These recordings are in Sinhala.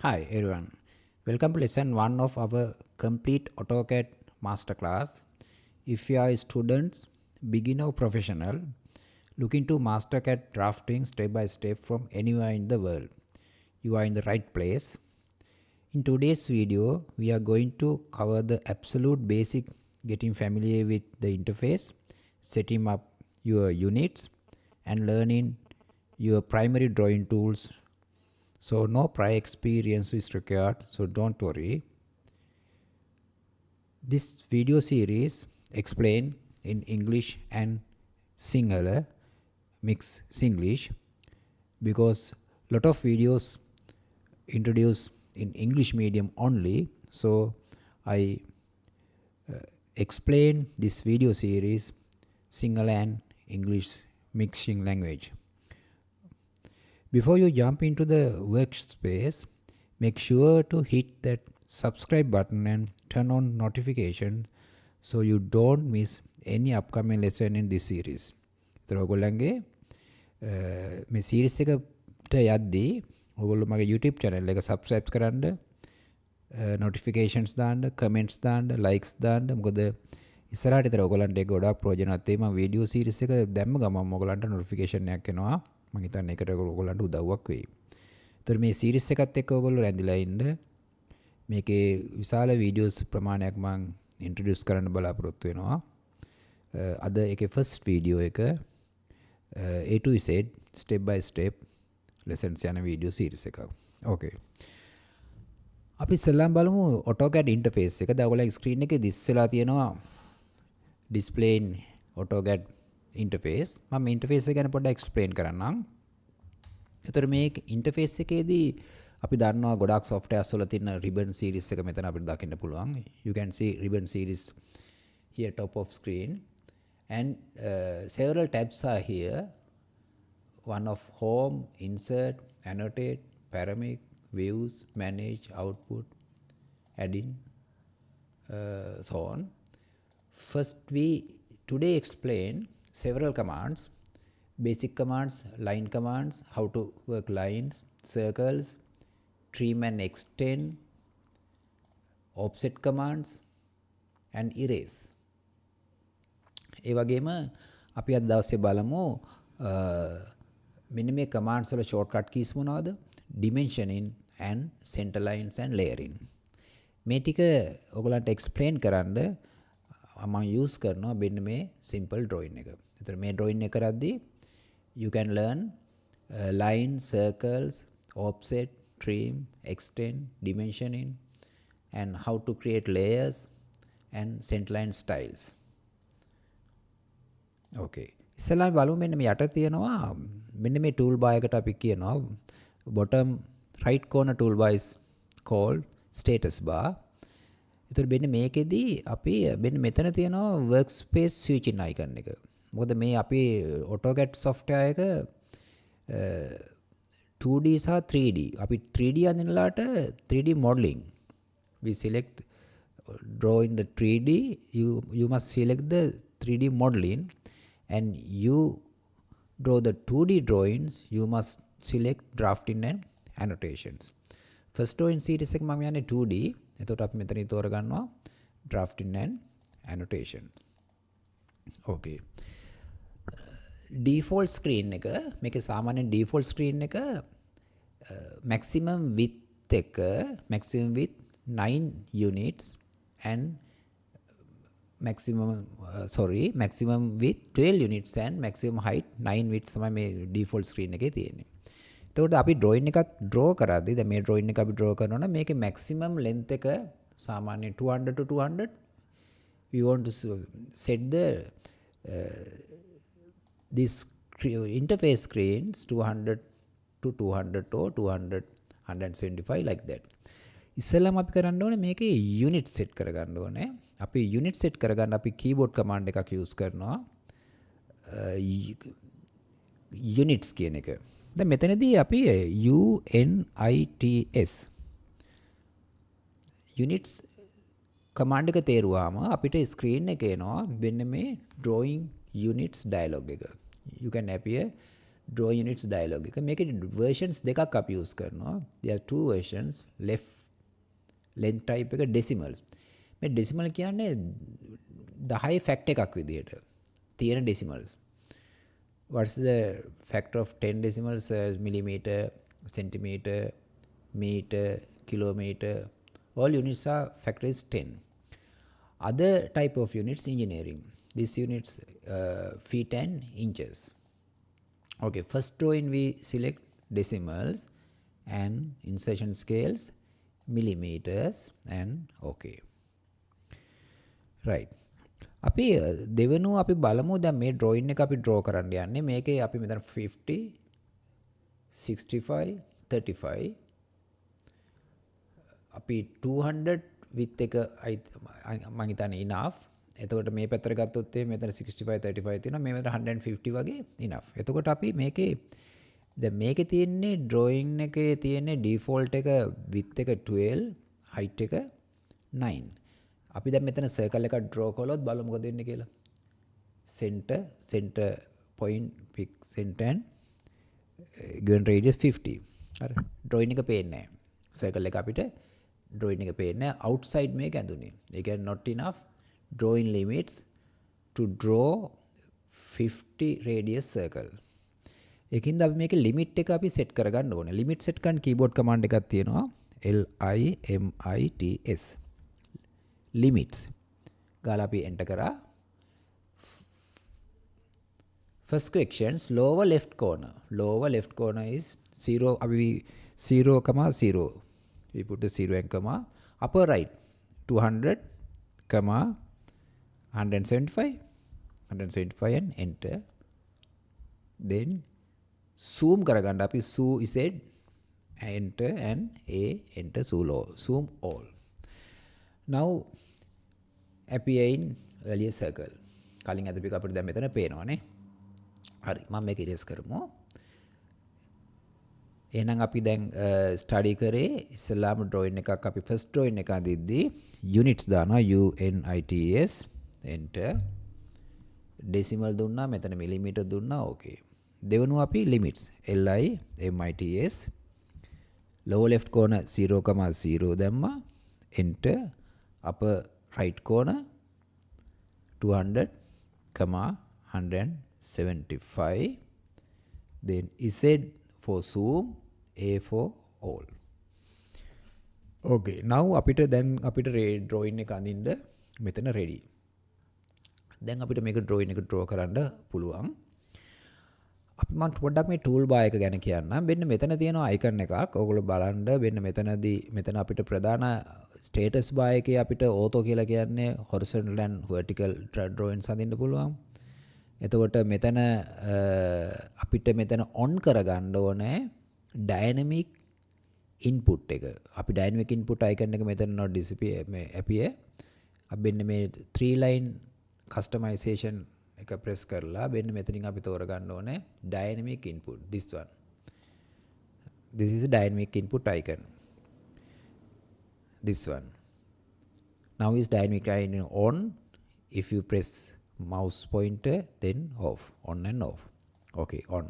Hi everyone, welcome to lesson 1 of our complete AutoCAD masterclass. If you are a student, beginner or professional, looking to master CAD drafting step by step from anywhere in the world, you are in the right place. In today's video, we are going to cover the absolute basic getting familiar with the interface, setting up your units and learning your primary drawing tools. So no prior experience is required, so don't worry. This video series explain in English and Sinhala mix Singlish because lot of videos introduce in English medium only. So I explain this video series Sinhala and English mixing language. Before you jump into the workspace, make sure to hit that subscribe button and turn on notification so you don't miss any upcoming lesson in this series. ඒතර ඔයගොල්ලන්ගේ මේ series එකට යද්දී ඔයගොල්ලෝ මගේ YouTube channel එක subscribe කරන්න, notifications දාන්න, comments දාන්න, likes දාන්න. මොකද ඉස්සරහට ඉතර ඔයගොල්ලන්ට ඒක ගොඩාක් ප්‍රයෝජනවත් වෙයි. මම video series එක දැම්ම ගමන් ඔයගොල්ලන්ට notification එකක් එනවා. මම හිතන්නේ ඒකට ඔයගොල්ලන්ට උදව්වක් වෙයි. ඒතර මේ series එකත් එක්ක ඔයගොල්ලෝ රැඳිලා ඉන්න. මේකේ විශාල videos ප්‍රමාණයක් මම introduce කරන්න බලාපොරොත්තු වෙනවා. අද ඒකේ first video එක A to Z step by step lessons යන video series එකක්. Okay. අපි ඉස්සෙල්ලාම බලමු AutoCAD interface එක. දැන් ඔයගොල්ලන්ගේ screen එකේ දිස් වෙලා තියෙනවා display in AutoCAD interface. මම interface එක ගැන පොඩ්ඩක් explain කරන්නම්. ඒතර මේ interface එකේදී අපි දන්නවා ගොඩාක් softwares වල තියෙන ribbon series එක මෙතන අපිට දකින්න පුළුවන්. You can see ribbon series here top of screen and several tabs are here. One of home, insert, annotate, panoramic, views, manage, output, add in, so on. First we today explain several commands, basic commands, line commands, how to work lines, circles, trim and extend, offset commands and erase. ඒ වගේම අපි අද දවසේ බලමු මෙන්න මේ commands වල shortcut keys මොනවද? Dimensioning and center lines and layering. මේ ටික ඔයගලන්ට explain කරන්න මම use කරනවා මෙන්න මේ simple drawing එක. ඒතර මේ drawing එක කරද්දී you can learn lines, circles, offset, trim, extend, dimensioning and how to create layers and centerline styles. Okay. ඉස්සෙල්ලාම බලමු මෙන්න මේ යට තියෙනවා මෙන්න මේ tool bar එකට අපි කියනවා bottom right corner toolbar is called status bar. ඒතර මෙන්න මේකෙදී අපි මෙන්න මෙතන තියෙනවා workspace switching icon එක. මොකද මේ අපි AutoCAD software එක 2D සහ 3D. අපි 3D අඳිනලාට 3D modeling. We select draw in the 3D. You must select the 3D modeling. And you draw the 2D drawings, you must select drafting and annotations. First drawing series එක මම යන්නේ 2D. එතකොට අපි මෙතන තෝරගන්නවා drafting and annotation. Okay. Default screen එක මේකේ සාමාන්‍ය default screen එක maximum width එක maximum width 9 units and maximum width 12 units and maximum height 9 width තමයි මේ default screen එකේ තියෙන්නේ. එතකොට අපි drawing එකක් draw කරද්දී දැන් මේ drawing එක අපි draw කරනවා නම් මේකේ maximum length එක සාමාන්‍ය 200 to 200 we want to set the this interface screens 200 to 200 or 200 175 like that. ඉස්සෙල්ලාම අපි කරන්න ඕනේ මේකේ unit set කරගන්න ඕනේ. අපි unit set කරගන්න අපි keyboard command එකක් use කරනවා units කියන එක. දැන් මෙතනදී අපි UNITS units command එක තේරුවාම අපිට screen එකේ එනවා මෙන්න මේ drawing units dialog එක. You can appear draw units dialog එක මේකේ versions දෙකක් අපි use කරනවා. There are two versions, length type එක decimals. මේ decimal කියන්නේ 10 fact එකක් විදියට තියෙන decimals. What's the factor of 10 decimals? Millimeter, centimeter, meter, kilometer. All units are factor is 10. Other type of units engineering. These units feet and inches. Okay, first drawing we select decimals and insertion scales, millimeters and okay. Right. අපි දෙවෙනුව අපි බලමු දැන් මේ drawing එක අපි draw කරන්න යන්නේ මේකේ අපි මෙතන 50 65 35 අපි 200 width එක මම හිතන්නේ enough. එතකොට මේ පැත්තට ගත්තොත් මෙතන 65 35 තියෙනවා මේ මෙතන 150 වගේ enough. එතකොට අපි මේකේ දැන් මේකේ තියෙන්නේ drawing එකේ තියෙන්නේ default එක width එක 12 height එක 9. අපි දැන් මෙතන circle එකක් draw කළොත් බලමු මොකද වෙන්නේ කියලා. center point pick center and given radius 50. හරි. drawing එක පේන්නේ නැහැ. circle එක අපිට drawing එක පේන්නේ නැහැ. outside මේක ඇඳුනේ. ඒ කියන්නේ not enough drawing limits to draw 50 radius circle. ඒකින්ද අපි මේකේ limit එක අපි set කරගන්න ඕනේ. limit set කරන්න keyboard command එකක් තියෙනවා. LIMITS. limits. ගාලා අපි enter කරා. First questions, lower left corner. Lower left corner is 0, අපි 0, 0. We put the 0 and comma. Upper right, 200, 175 and enter. Then zoom කරගන්න අපි Z enter and A enter zoom all. Now appear in earlier circle. කලින් අදපික අපිට දැන් මෙතන පේනවානේ. හරි මම මේක ඉරේස් කරමු. එහෙනම් අපි දැන් ස්ටඩි කරේ ඉස්සලාම drawing එකක් අපි first drawing එක අදිද්දී units දානවා UNITS enter decimal දුන්නා මෙතන millimeter දුන්නා okay. දෙවෙනුව අපි limits LIMITS lower left corner 0, 0 දැම්මා enter upper right corner 200, 175 then Z for zoom A for all. Okay, now අපිට දැන් අපිට drawing එක අඳින්න මෙතන ready. දැන් අපිට මේක drawing එක draw කරන්න පුළුවන්. අපි මම පොඩ්ඩක් මේ tool bar එක ගැන කියන්නම්. මෙන්න මෙතන තියෙනවා icon එකක්. ඔයගොල්ලෝ බලන්න මෙන්න මෙතනදී මෙතන අපිට ප්‍රධාන status bar එකේ අපිට auto කියලා කියන්නේ horizontal and vertical drawings අඳින්න පුළුවන්. එතකොට මෙතන අපිට මෙතන on කරගන්න ඕනේ dynamic input එක. අපි dynamic input icon එක මෙතන not disappear මේ appear. අපි මෙන්න මේ 3 line customization එක press කරලා මෙන්න මෙතනින් අපි තෝරගන්න ඕනේ dynamic input this one. This is a dynamic input icon. This one. Now is dynamic icon on. If you press mouse pointer then off, on and off. Okay, on.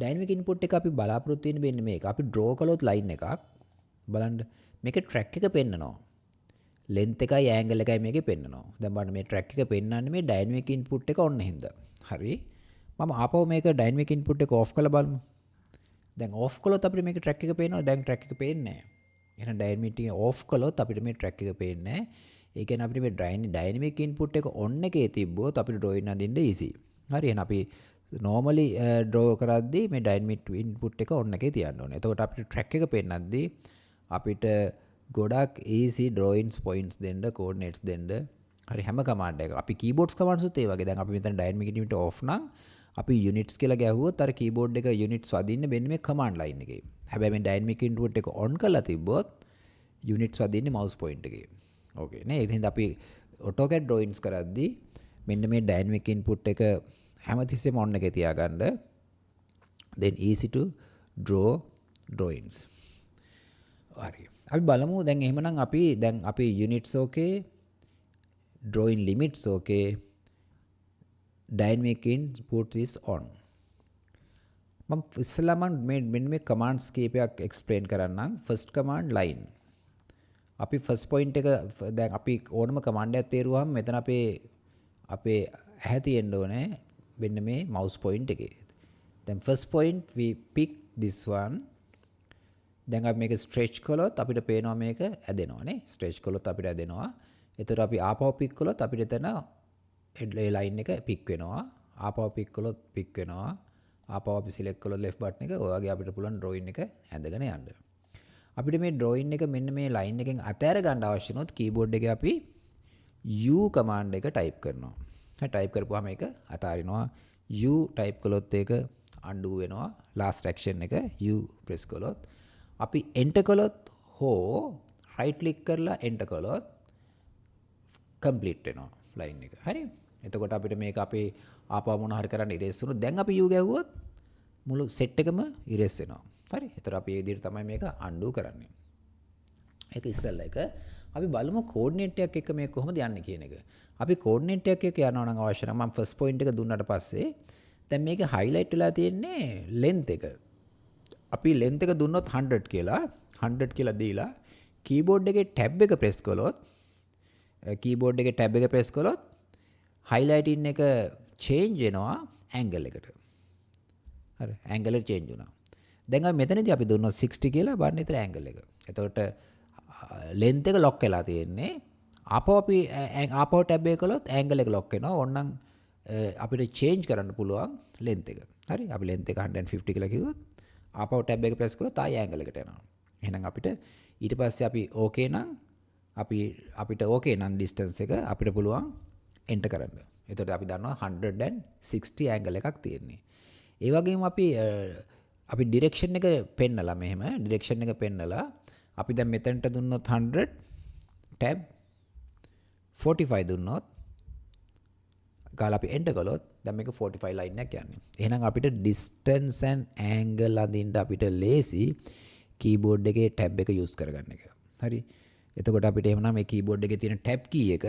Dynamic input එක අපි බලාපොරොත්තු වෙන්නේ මෙන්න මේක. අපි draw කළොත් line එකක් බලන්න මේකේ track එක පෙන්නනවා. length එකයි angle එකයි මේකේ පෙන්නනවා. දැන් බලන්න මේ track එක පෙන්නන්නේ මේ dynamic input එක on හින්දා. හරි. මම ආපහු මේක dynamic input එක off කරලා බලමු. දැන් off කළොත් අපිට මේකේ track එක පේනවා. දැන් track එක පේන්නේ නැහැ. එහෙනම් dynamic එක off කළොත් අපිට මේ track එක පේන්නේ නැහැ. ඒ කියන්නේ අපිට මේ dynamic input එක on එකේ තිබ්බොත් අපිට drawing අඳින්න easy. හරි එහෙනම් අපි normally draw කරද්දී මේ dynamic input එක on එකේ තියන්න ඕනේ. එතකොට අපිට track එක පෙන්නද්දී අපිට ගොඩක් easy drawings points දෙන්න coordinates දෙන්න හරි හැම command එක. අපි keyboards commands උත් ඒ වගේ. දැන් අපි මෙතන dynamic input off නම් අපි units කියලා ගැහුවොත් අර keyboard එක units වදින්නේ මෙන්න මේ command line එකේ. හැබැයි මේ dynamic input එක on කරලා තිබ්බොත් units වදින්නේ mouse point එකේ. Okay නේ. ඒ හින්දා අපි AutoCAD drawings කරද්දී මෙන්න මේ dynamic input එක හැමතිස්සෙම on එකේ තියාගන්න. Then easy to draw drawings. හරි. අපි බලමු දැන් එහෙමනම් අපි units okay, drawing limits okay, dynamic input is on. මම ඉස්සෙල්ලාම මෙන්න මේ කමාන්ඩ්ස් කීපයක් එක්ස්ප්ලেইন කරන්නම්. First command line. අපි ෆස්ට් පොයින්ට් එක දැන් අපි ඕනම කමාන්ඩ් එකක් තේරුවාම මෙතන අපේ ඇහැ තියෙන්න ඕනේ මෙන්න මේ mouse point එකේ. දැන් first point we pick this one. දැන් අපි මේක stretch කළොත් අපිට පේනවා මේක ඇදෙනවා නේ. stretch කළොත් අපිට ඇදෙනවා. ඒතර අපි ආපහු pick කළොත් අපිට එතන ඒ line එක pick වෙනවා. ආපහු pick කළොත් pick වෙනවා. ආපහු අපි select කළොත් left button එක ඔය වගේ අපිට පුළුවන් drawing එක ඇඳගෙන යන්න. අපිට මේ drawing එක මෙන්න මේ line එකෙන් අතෑර ගන්න අවශ්‍ය නොත් keyboard එකේ අපි U command එක type කරනවා. හරි type කරපුවාම මේක අතාරිනවා. U type කළොත් ඒක undo වෙනවා. last action එක U press කළොත් අපි enter කළොත් හෝ right click කරලා enter කළොත් complete වෙනවා line එක. හරි. එතකොට අපිට මේක අපේ ආපහු මොන හරි කරන්න erase වුණොත් දැන් අපි U ගැහුවොත් මුළු set එකම erase වෙනවා. හරි. ඒතර අපි මේ විදිහට තමයි මේක undo කරන්නේ. ඒක ඉස්සෙල්ලා එක අපි බලමු coordinate එකක් එක්ක මේක කොහොමද යන්නේ කියන එක. අපි coordinate එකක් එක්ක යනවා නම් අවශ්‍ය නම් මම first point එක දුන්නාට පස්සේ දැන් මේක highlight වෙලා තියෙන්නේ length එක. අපි length එක දුන්නොත් 100 කියලා දීලා keyboard එකේ tab එක press කළොත් highlighting එක change වෙනවා angle එකට. හරි angle එක change වුණා. දැන් අපි මෙතනදී අපි දුන්නොත් 60 කියලා බලන්න ඉතින් angle එක. එතකොට length එක lock වෙලා තියෙන්නේ. ආපහු tab එක කළොත් angle එක lock වෙනවා. ඕනනම් අපිට change කරන්න පුළුවන් length එක. හරි අපි length එක 150 කියලා කිව්වොත් ආපහු tab එක press කරොත් ආයෙ angle එකට යනවා. එහෙනම් අපිට ඊට පස්සේ අපි okay නම් අපිට okay නම් distance එක අපිට පුළුවන් enter කරන්න. එතකොට අපි දන්නවා 160 angle එකක් තියෙන්නේ. ඒ වගේම අපි direction එක පෙන්නලා මෙහෙම direction එක පෙන්නලා අපි දැන් මෙතනට දුන්නොත් 100 tab 45 දුන්නොත් ගාලා අපි enter කළොත් දැන් මේක 45 line එකක් යන්නේ. එහෙනම් අපිට distance and angle අඳින්න අපිට ලේසි keyboard එකේ tab එක use කරගන්න එක. හරි. එතකොට අපිට එහෙමනම් මේ keyboard එකේ තියෙන tab key එක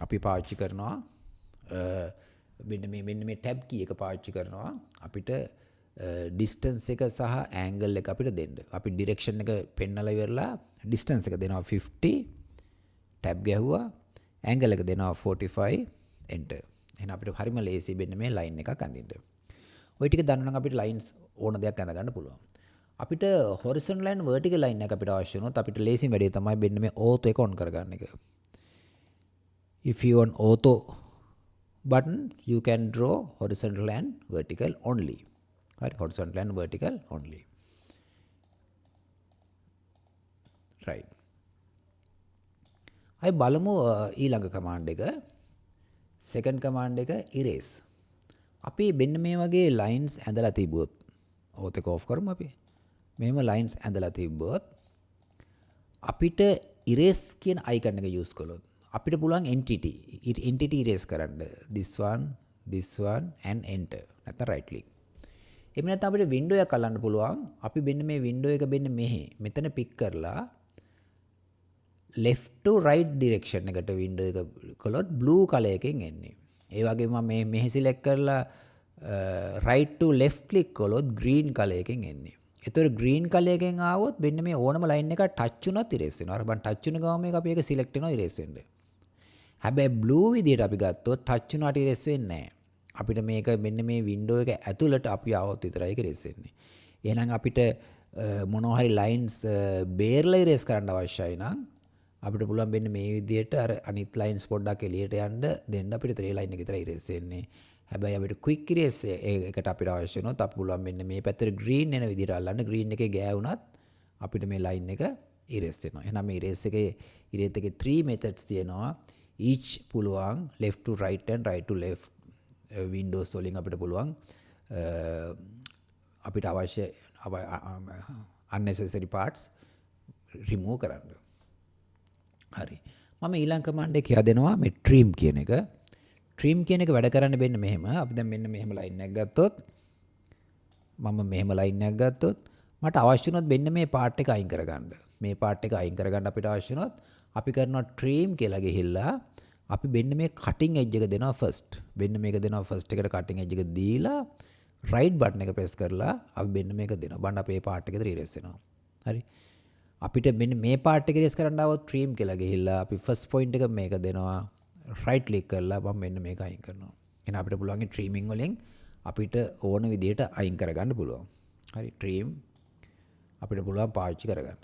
අපි පාවිච්චි කරනවා මෙන්න මේ tab key එක පාවිච්චි කරනවා අපිට distance එක සහ angle එක අපිට දෙන්න. අපි direction එක පෙන්නලා ඉවරලා distance එක දෙනවා 50 tab ගැහුවා angle එක දෙනවා 45 enter. එහෙනම් අපිට හරිම ලේසි වෙන්න මේ line එකක් අඳින්න. ওই ටික දන්නා නම් අපිට lines ඕන දෙයක් අඳ ගන්න පුළුවන්. අපිට horizontal and vertical line එක අපිට අවශ්‍ය වුණොත් අපිට ලේසිම වැඩේ තමයි මෙන්න මේ auto එක on කරගන්න එක. If you on auto button you can draw horizontal and vertical only. Right, horizontal and vertical only. Right. අය බලමු ඊළඟ command එක. second command එක erase. අපි මෙන්න මේ වගේ lines ඇඳලා තිබුවොත් auto එක off කරමු අපි. මෙහෙම lines ඇඳලා තිබ්බොත් අපිට erase කියන icon එක use කළොත් අපිට පුළුවන් entity erase කරන්න. this one and enter. නැත්නම් right click. එහෙම නැත්නම් අපිට window එකක් අල්ලන්න පුළුවන්. අපි මෙන්න මේ window එක මෙතන pick කරලා left to right direction එකට window එක කළොත් blue color එකෙන් එන්නේ. ඒ වගේම මම මෙහි select කරලා right to left click කළොත් green color එකෙන් එන්නේ. ඒතර green color එකෙන් ආවොත් මෙන්න මේ ඕනම line එක touch වුණත් erase වෙනවා. අර බන් touch වෙන ගමන් මේක අපි ඒක select වෙනවා erase වෙන්න. හැබැයි blue විදියට අපි ගත්තොත් touch වුණාට erase වෙන්නේ නැහැ. අපිට මේක මෙන්න මේ window එක ඇතුළට අපි આવොත් විතරයි ඒක erase වෙන්නේ. එහෙනම් අපිට මොනවා හරි lines බේරලා erase කරන්න අවශ්‍යයි නම් අපිට පුළුවන් මෙන්න මේ විදියට අර අනිත් lines පොඩ්ඩක් එළියට යන්න දෙන්න අපිට tray line එක විතරයි erase වෙන්නේ. හැබැයි අපිට quick erase එකට අපිට අවශ්‍ය වෙනොත් අපි පුළුවන් මෙන්න මේ පැත්තට green එන විදියට අල්ලන්න. green එකේ ගෑවුනත් අපිට මේ line එක erase වෙනවා. එහෙනම් මේ erase එකේ 3 methods තියෙනවා. each පුළුවන් left to right and right to left windows වලින් අපිට පුළුවන් අපිට අවශ්‍ය unnecessary parts remove කරන්න. හරි. මම ඊළඟ command එක කියලා දෙනවා මේ trim කියන එක. trim කියන එක වැඩ කරන්නේ මෙන්න මෙහෙම. අපි දැන් මෙන්න මෙහෙම line එකක් ගත්තොත් මට අවශ්‍ය වුණොත් මෙන්න මේ part එක අයින් කරගන්න. මේ part එක අයින් කරගන්න අපිට අවශ්‍ය වුණොත් අපි කරනවා trim කියලා ගිහිල්ලා අපි මෙන්න මේ cutting edge එක දෙනවා first. මෙන්න මේක දෙනවා first එකට cutting edge එක දීලා right button එක press කරලා අපි මෙන්න මේක දෙනවා. බලන්න අපේ part එකේ erase වෙනවා. හරි. අපිට මෙන්න මේ part එක erase කරන්න આવොත් trim කියලා ගිහිල්ලා අපි first point එක මේක දෙනවා. right click කරලා මම මෙන්න මේක අයින් කරනවා. එහෙනම් අපිට පුළුවන් trimming වලින් අපිට ඕන විදිහට අයින් කරගන්න පුළුවන්. හරි trim අපිට පුළුවන් පාවිච්චි කරගන්න.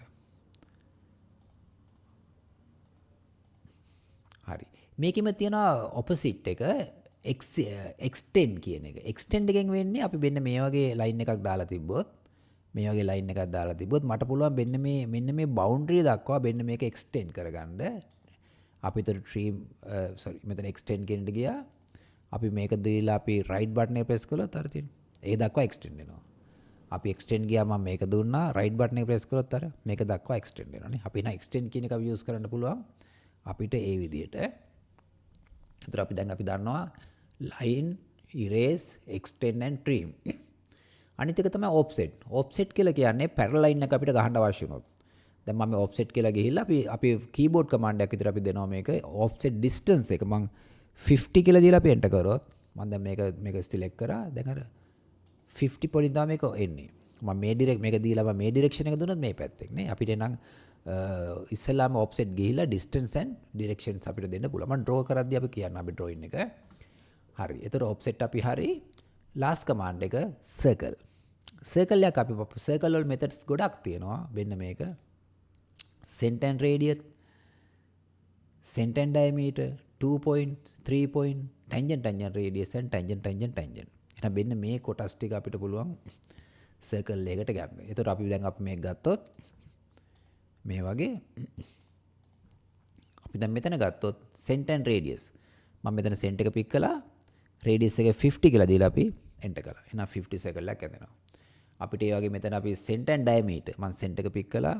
හරි. මේකෙම තියෙන opposite එක extend කියන එක. extend එකෙන් වෙන්නේ අපි මෙන්න මේ වගේ line එකක් දාලා තිබ්බොත් මට පුළුවන් මෙන්න මේ boundary දක්වා මෙන්න මේක extend කරගන්න. අපි trim මෙතන extend කියන එකට ගියා. අපි මේක දීලා අපි right button එක press කළොත් අර තියෙන. ඒ දක්වා extend වෙනවා. අපි extend ගියා මම මේක දුන්නා right button එක press කරොත් අර මේක දක්වා extend වෙනවානේ. අපි එහෙනම් extend කියන එක අපි use කරන්න පුළුවන් අපිට ඒ විදිහට. ඒතර අපි දන්නවා line erase extend and trim. අනිත් එක තමයි offset. offset කියලා කියන්නේ parallel line එක අපිට ගහන්න අවශ්‍ය වුණොත්. දැන් මම offset කියලා ගිහිල්ලා අපි keyboard command එකක් විතර අපි දෙනවා මේක offset distance එක මම 50 කියලා දීලා අපි enter කරොත් මම දැන් මේක select කරා. දැන් අර 50 පොලින් තමයි මේක එන්නේ. මම මේක දීලා මම මේ direction එක දුන්නොත් මේ පැත්තෙන් නේ. අපිට නම් ඉස්සෙල්ලාම offset ගිහිල්ලා distance and directions අපිට දෙන්න පුළුවන්. මම draw කරද්දී අපි කියන්න අපි drawing එක. හරි. ඒතර offset අපි හරි. last command එක circle. circle එක අපි circle වල methods ගොඩක් තියෙනවා. මෙන්න මේක center and radius, center and diameter, 2 point, 3 point, tangent radius and tangent. එහෙනම් මෙන්න මේ කොටස් ටික අපිට පුළුවන් circle එකකට ගන්න. ඒතර අපි දැන් මේක ගත්තොත් මේ වගේ අපි දැන් මෙතන ගත්තොත් center and radius මම මෙතන center එක පික් කළා radius එක 50 කියලා දීලා අපි enter කළා. එහෙනම් 50 circle එකක් ඇදෙනවා. අපිට ඒ වගේ මෙතන අපි center and diameter මම center එක පික් කළා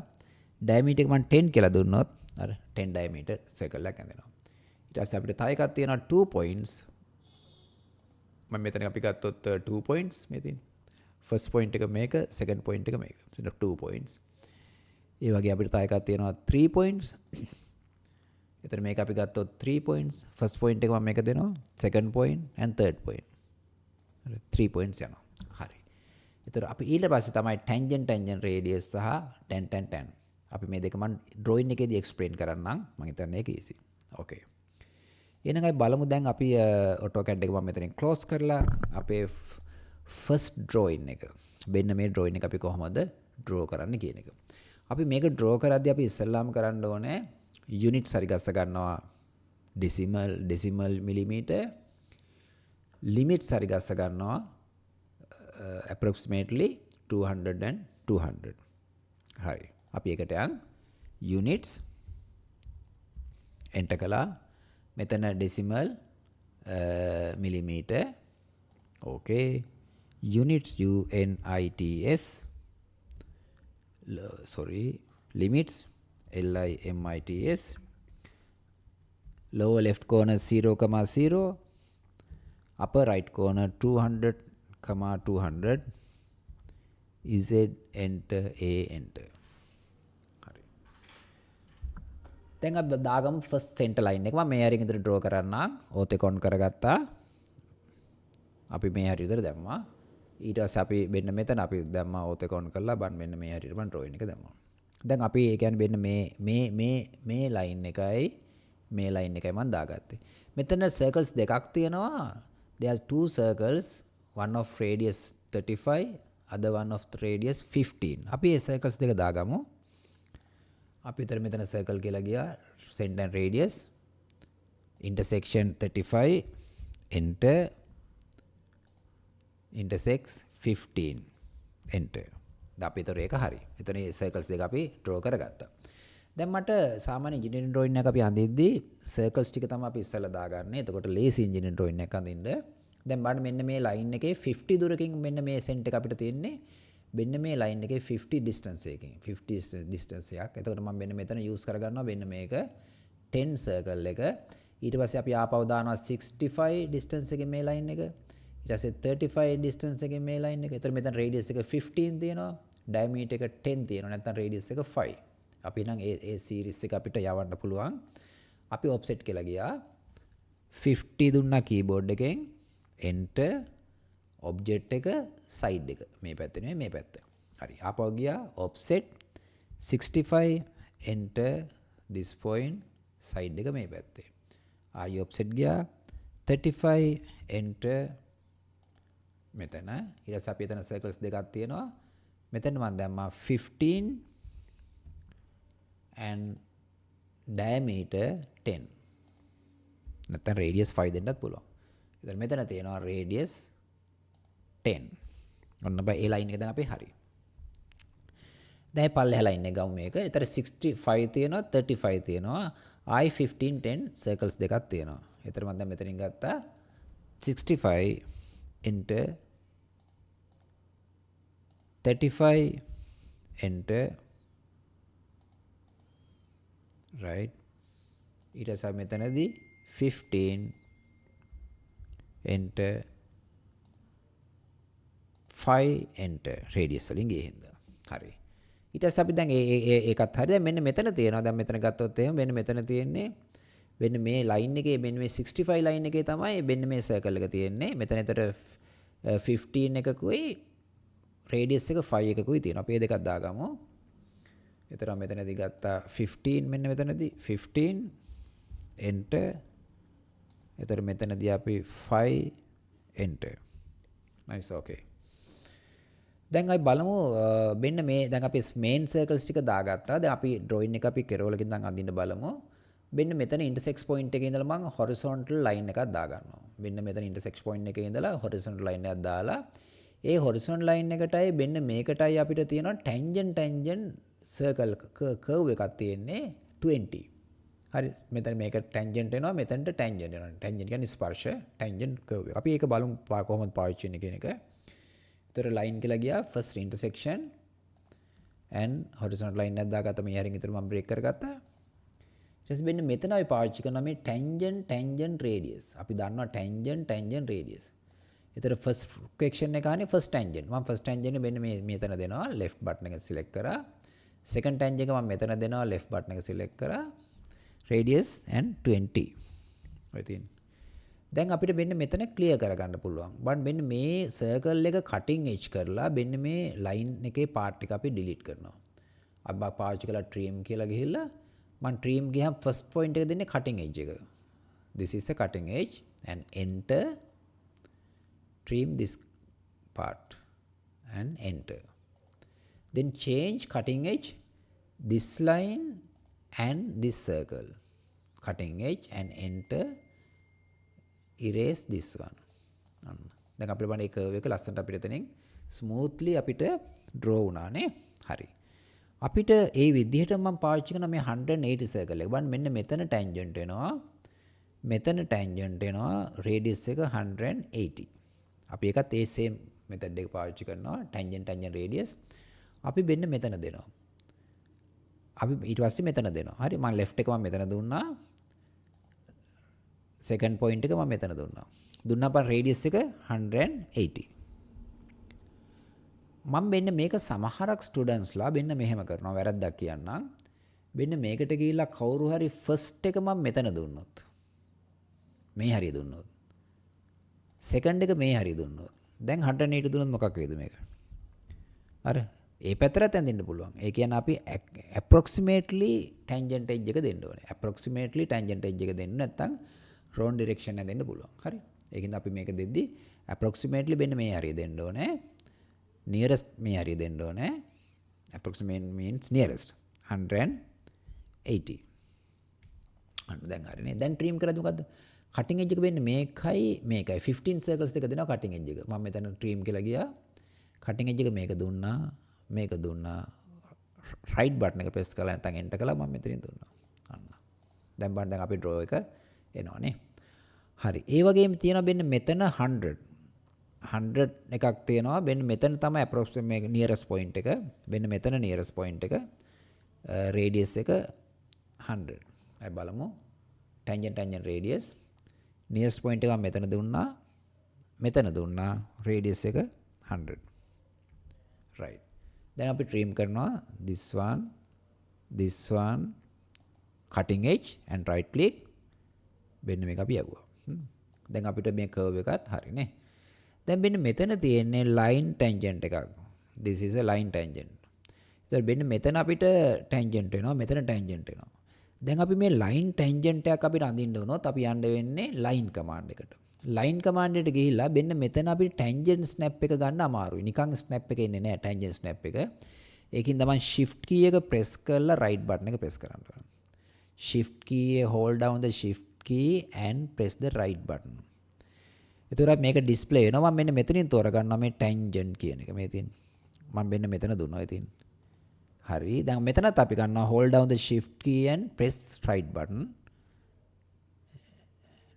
diameter එක මම 10 කියලා දුන්නොත් අර 10 diameter circle එකක් ඇදෙනවා. ඊට පස්සේ අපිට තව එකක් තියෙනවා 2 points මම මෙතන අපි ගත්තොත් 2 points මේ තියෙන first point එක මේක second point එක මේක 2 points. ඒ වගේ අපිට තව එකක් තියෙනවා 3 points. එතන මේක අපි ගත්තොත් 3 points. first point එක මම මේක දෙනවා. second point and third point. හරි 3 points යනවා. හරි. එතන අපි ඊට පස්සේ තමයි tangent radius සහ tan. අපි මේ දෙක මම drawing එකේදී explain කරන්නම්. මම හිතන්නේ ඒක easy. okay. එහෙනම් අපි බලමු දැන් අපි AutoCAD එක මම මෙතනින් close කරලා අපේ first drawing එක. මෙන්න මේ drawing එක අපි කොහොමද draw කරන්න කියන එක. අපි මේක draw කරද්දී අපි ඉස්සෙල්ලාම කරන්න ඕනේ units හරි ගස්ස ගන්නවා decimal millimeter limits හරි ගස්ස ගන්නවා approximately 200 and 200. හරි. අපි එකට යන් units enter කළා. මෙතන decimal millimeter okay units units limits limits lower left corner 0,0 upper right corner 200,200 z enter a enter. හරි. දැන් අපි දාගමු first center line එක. මම මේ හරියට විතර draw කරන්නම්. ඕත් එක on කරගත්තා. අපි මේ හරියට විතර දැම්මා. ඊට පස්සේ අපි මෙන්න මෙතන අපි දැම්මා ඕත් එක on කරලා බන් මෙන්න මේ හරියට මම drawing එක දැම්මා. දැන් අපි ඒ කියන්නේ මෙන්න මේ line එකයි මේ line එකයි මම දාගත්තේ. මෙතන circles දෙකක් තියෙනවා. There are two circles, one of radius 35, other one of radius 15. අපි මේ circles දෙක දාගමු. අපි විතර මෙතන circle කියලා ගියා center and radius intersection 35 enter intersects 15 enter. අපි ඒතර ඒක හරි. එතන මේ circles දෙක අපි draw කරගත්තා. දැන් මට සාමාන්‍ය engineering drawing එක අපි අඳිද්දී circles ටික තමයි අපි ඉස්සෙල්ලා දාගන්නේ. එතකොට lazy engineering drawing එකක් අඳින්න. දැන් බලන්න මෙන්න මේ line එකේ 50 දුරකින් මෙන්න මේ center එක අපිට තියෙන්නේ. මෙන්න මේ line එකේ 50 distance එකකින් 50 distance එකක්. එතකොට මම මෙන්න මෙතන use කරගන්නවා මෙන්න මේක 10 circle එක. ඊට පස්සේ අපි ආපහු දානවා 65 distance එකේ මේ line එක. ඊට පස්සේ 35 distance එකේ මේ line එක. එතකොට මෙතන radius එක 15 තියෙනවා. diameter එක 10 තියෙනවා. නැත්නම් radius එක 5. අපි නම් ඒ series එක අපිට යවන්න පුළුවන්. අපි offset කියලා ගියා. 50 දුන්නා keyboard එකෙන් enter ඔබ්ජෙක්ට් එක සයිඩ් එක මේ පැත්තේ නෙමෙයි මේ පැත්ත. හරි. ආපහු ගියා offset 65 enter this point side එක මේ පැත්තේ. ආයි offset ගියා 35 enter මෙතන. ඊට පස්සේ අපි එතන circles දෙකක් තියෙනවා. මෙතන මම දැම්මා 15 and diameter 10. නැත්නම් radius 5 දෙන්නත් පුළුවන්. ඉතින් මෙතන තියෙනවා radius 10. ඔන්න බයි ඒ line එක දැන් අපි හරි. දැන් පල්ලෙහා line එක ගමු මේක. ඒතර 65 තියෙනවා 35 තියෙනවා. I 15 10 circles දෙකක් තියෙනවා. ඒතර මම දැන් මෙතනින් ගත්තා 65 enter 35 enter right ඊට පස්සේ මෙතනදී 15 enter 5 enter radius වලින් ගියේ හින්දා හරි ඊට පස්සේ අපි දැන් ඒකත් හරි දැන් මෙන්න මෙතන තියෙනවා දැන් මෙතන ගත්තොත් එහෙම මෙන්න මෙතන තියෙන්නේ වෙන්න මේ line එකේ මෙන්න මේ 65 line එකේ තමයි මෙන්න මේ circle එක තියෙන්නේ මෙතන ඇතට 15 එකකුයි radius එක 5 එකකුයි තියෙනවා අපි මේ දෙකක් දාගමු එතන මෙතනදී ගත්තා 15 මෙන්න මෙතනදී 15 enter එතන මෙතනදී අපි 5 enter nice okay දැන් අපි බලමු මෙන්න මේ දැන් අපි main circles ටික දාගත්තා දැන් අපි drawing එක අපි කෙරවලකින් දැන් අඳින්න බලමු මෙන්න මෙතන intersect point එකේ ඉඳලා මම horizontal line එකක් දාගන්නවා මෙන්න මෙතන intersect point එකේ ඉඳලා horizontal line එකක් දාලා ඒ horizontal line එකටයි මෙන්න මේකටයි අපිට තියෙනවා tangent circle curve එකක් තියෙන්නේ 20 හරි මෙතන මේක tangent එනවා මෙතනට tangent එනවා tangent කියන්නේ ස්පර්ශ tangent curve එක. අපි ඒක බලමු කොහොමද පාවිච්චි වෙන්නේ කියන එක. ඒතර line කියලා ගියා first intersection and horizontal line එකක් දාගත්තා මේ හැරින් ඊතර මම break කරගත්තා. ඊට පස්සේ මෙන්න මෙතන අපි පාවිච්චි කරන මේ tangent radius. අපි දන්නවා tangent radius. ඒතර first equation එක අහන්නේ first tangent. මම first tangent එක මෙන්න මෙතන දෙනවා left button එක select කරා. second tangent එක මම මෙතන දෙනවා left button එක select කරා. radius and 20 ඔය තියෙන. දැන් අපිට මෙන්න මෙතන clear කරගන්න පුළුවන්. බලන්න මෙන්න මේ circle එක cutting edge කරලා මෙන්න මේ line එකේ part එක අපි delete කරනවා. අපි පාවිච්චි කළා trim කියලා ගිහිල්ලා මම trim ගියහම first point එක දෙන්නේ cutting edge එක. This is the cutting edge and enter trim this part and enter. Then change cutting edge this line and this circle. Cutting edge and enter erase this one. දැන් අපිට බලන්න ඒ curve එක ලස්සනට අපිට එතනින් smoothly අපිට draw වුණානේ. හරි. අපිට ඒ විදිහට මම පාවිච්චි කරන මේ 180 circle එක. බලන්න මෙන්න මෙතන tangent එනවා. මෙතන tangent එනවා. radius එක 180. අපි ඒකත් ඒ same method එක පාවිච්චි කරනවා. tangent radius. අපි මෙන්න මෙතන දෙනවා. අපි ඊට පස්සේ මෙතන දෙනවා. හරි මම left එක මම මෙතන දුන්නා. second point එක මම මෙතන දුන්නා. දුන්නා පස්සේ radius එක 180. මම මෙන්න මේක සමහරක් ස්ටුඩන්ට්ස්ලා මෙන්න මෙහෙම කරනවා වැරද්දක් කියන්නම්. මෙන්න මේකට ගිහිල්ලා කවුරු හරි first එක මම මෙතන දුන්නොත්. මේ හරිය දුන්නොත්. second එක මේ හරිය දුන්නොත්. දැන් 180 දුන්නොත් මොකක් වේද මේක? අර ඒ පැත්තට ඇඳින්න පුළුවන්. ඒ කියන්නේ අපි approximately tangent edge එක දෙන්න ඕනේ. approximately tangent edge එක දෙන්න නැත්නම් wrong direction එක දෙන්න පුළුවන්. හරි. ඒකින්ද අපි මේක දෙද්දි approximately මෙන්න මේ හරිය දෙන්න ඕනේ. nearest මේ හරිය දෙන්න ඕනේ. approximate means nearest 180. අන්න දැන් හරිනේ. දැන් trim කරද්දි මොකද්ද? cutting edge එක වෙන්නේ මේකයි 15 circles දෙක දෙනවා cutting edge එක. මම මෙතන trim කියලා ගියා. cutting edge එක මේක දුන්නා. මේක දුන්නා right button එක press කරලා නැත්නම් enter කළා මම මෙතනින් දුන්නා. අන්න. දැන් බලන්න දැන් අපි draw එක එනවනේ. හරි. ඒ වගේම තියෙනවා මෙන්න මෙතන 100 එකක් තියෙනවා. මෙන්න මෙතන තමයි approximate nearest point එක. මෙන්න මෙතන nearest point එක. radius එක 100. අපි බලමු. tangent radius nearest point එක මම මෙතන දුන්නා. මෙතන දුන්නා radius එක 100. right. දැන් අපි trim කරනවා this one cutting edge and right click මෙන්න මේක අපි යවුවා. දැන් අපිට මේ curve එකත් හරිනේ. දැන් මෙන්න මෙතන තියෙන්නේ line tangent එකක්. This is a line tangent. ඒතර මෙන්න මෙතන අපිට tangent වෙනවා, මෙතන tangent වෙනවා. දැන් අපි මේ line tangent එකක් අපිට අඳින්න වුණොත් අපි යන්න වෙන්නේ line command එකට. line command එකට ගිහිල්ලා මෙන්න මෙතන අපි tangent snap එක ගන්න අමාරුයි. නිකන් snap එක එන්නේ නැහැ tangent snap එක. ඒකින් තමයි shift key එක press කරලා right button එක press කරන්න ඕනේ. shift key hold down the shift key and press the right button. එතකොට මේක ඩිස්ප්ලේ වෙනවා. මම මෙන්න මෙතනින් තෝරගන්නවා මේ tangent කියන එක. මේ තියෙන. මම මෙන්න මෙතන දුන්නා ඉතින්. හරි. දැන් මෙතනත් අපි ගන්නවා hold down the shift key and press right button.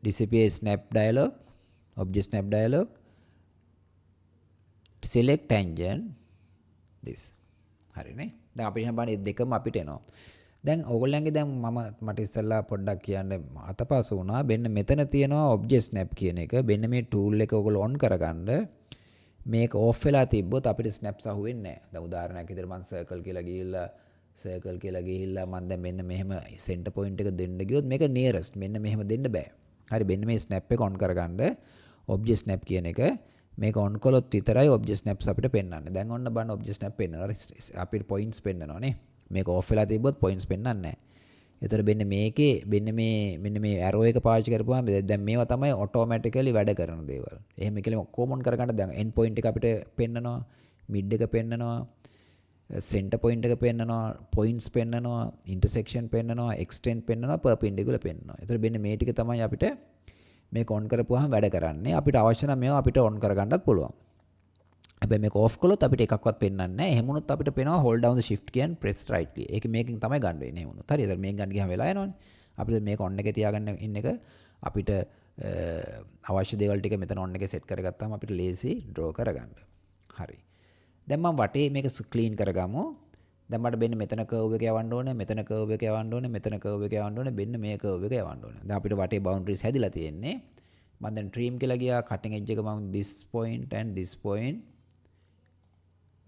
disappear snap dialog, object snap dialog. select tangent this. හරිනේ. දැන් අපිට එහෙනම් බලන්න දෙකම අපිට එනවා. දැන් ඕගොල්ලන්ගේ දැන් මට ඉස්සෙල්ලා පොඩ්ඩක් කියන්න අතපසු වුණා. මෙන්න මෙතන තියෙනවා object snap කියන එක. මෙන්න මේ tool එක ඕගොල්ලෝ on කරගන්න. මේක off වෙලා තිබ්බොත් අපිට snaps අහුවෙන්නේ නැහැ. දැන් උදාහරණයක් විදිහට මම circle කියලා ගිහිල්ලා මම දැන් මෙන්න මෙහෙම center point එක දෙන්න ගියොත් මේක nearest මෙන්න මෙහෙම දෙන්න බෑ. හරි මෙන්න මේ snap එක on කරගන්න. object snap කියන එක මේක on කළොත් විතරයි object snaps අපිට පෙන්වන්නේ. දැන් ඔන්න බලන්න object snap පෙන්වනවා. අපිට points පෙන්වනවා නේ. මේක off වෙලා තිබ්බොත් points පෙන්වන්නේ නැහැ. ඒතර මෙන්න මේකේ මෙන්න මේ arrow එක පාවිච්චි කරපුවාම දැන් මේවා තමයි automatically වැඩ කරන දේවල්. එහෙම කියලා ඔක්කොම on කරගන්න දැන් end point එක අපිට පෙන්වනවා, mid එක පෙන්වනවා, center point එක පෙන්වනවා, points පෙන්වනවා, intersection පෙන්වනවා, extend පෙන්වනවා, perpendicular පෙන්වනවා. ඒතර මෙන්න මේ ටික තමයි අපිට මේක on කරපුවාම වැඩ කරන්නේ. අපිට අවශ්‍ය නම් මේවා අපිට on කරගන්නත් පුළුවන්. හැබැයි මේක off කළොත් අපිට එකක්වත් පෙන්වන්නේ නැහැ. එහෙම වුණොත් අපිට පේනවා hold down the shift key and press right key. ඒක මේකෙන් තමයි ගන්න වෙන්නේ. එහෙම වුණොත්. හරිද? මේක ගන්න ගියාම වෙලා යනවනේ. අපිට මේක on එකේ තියාගන්න ඉන්න එක අපිට අවශ්‍ය දේවල් ටික මෙතන on එකේ set කරගත්තාම අපිට lazy draw කරගන්න. හරි. දැන් මම වටේ මේක clean කරගමු. දැන් මට මෙන්න මෙතන curve එක යවන්න ඕනේ, මෙතන curve එක යවන්න ඕනේ, මෙතන curve එක යවන්න ඕනේ, මෙන්න මේ curve එක යවන්න ඕනේ. දැන් අපිට වටේ boundaries හැදිලා තියෙන්නේ. මම දැන් trim කියලා ගියා cutting edge එක මම this point and this point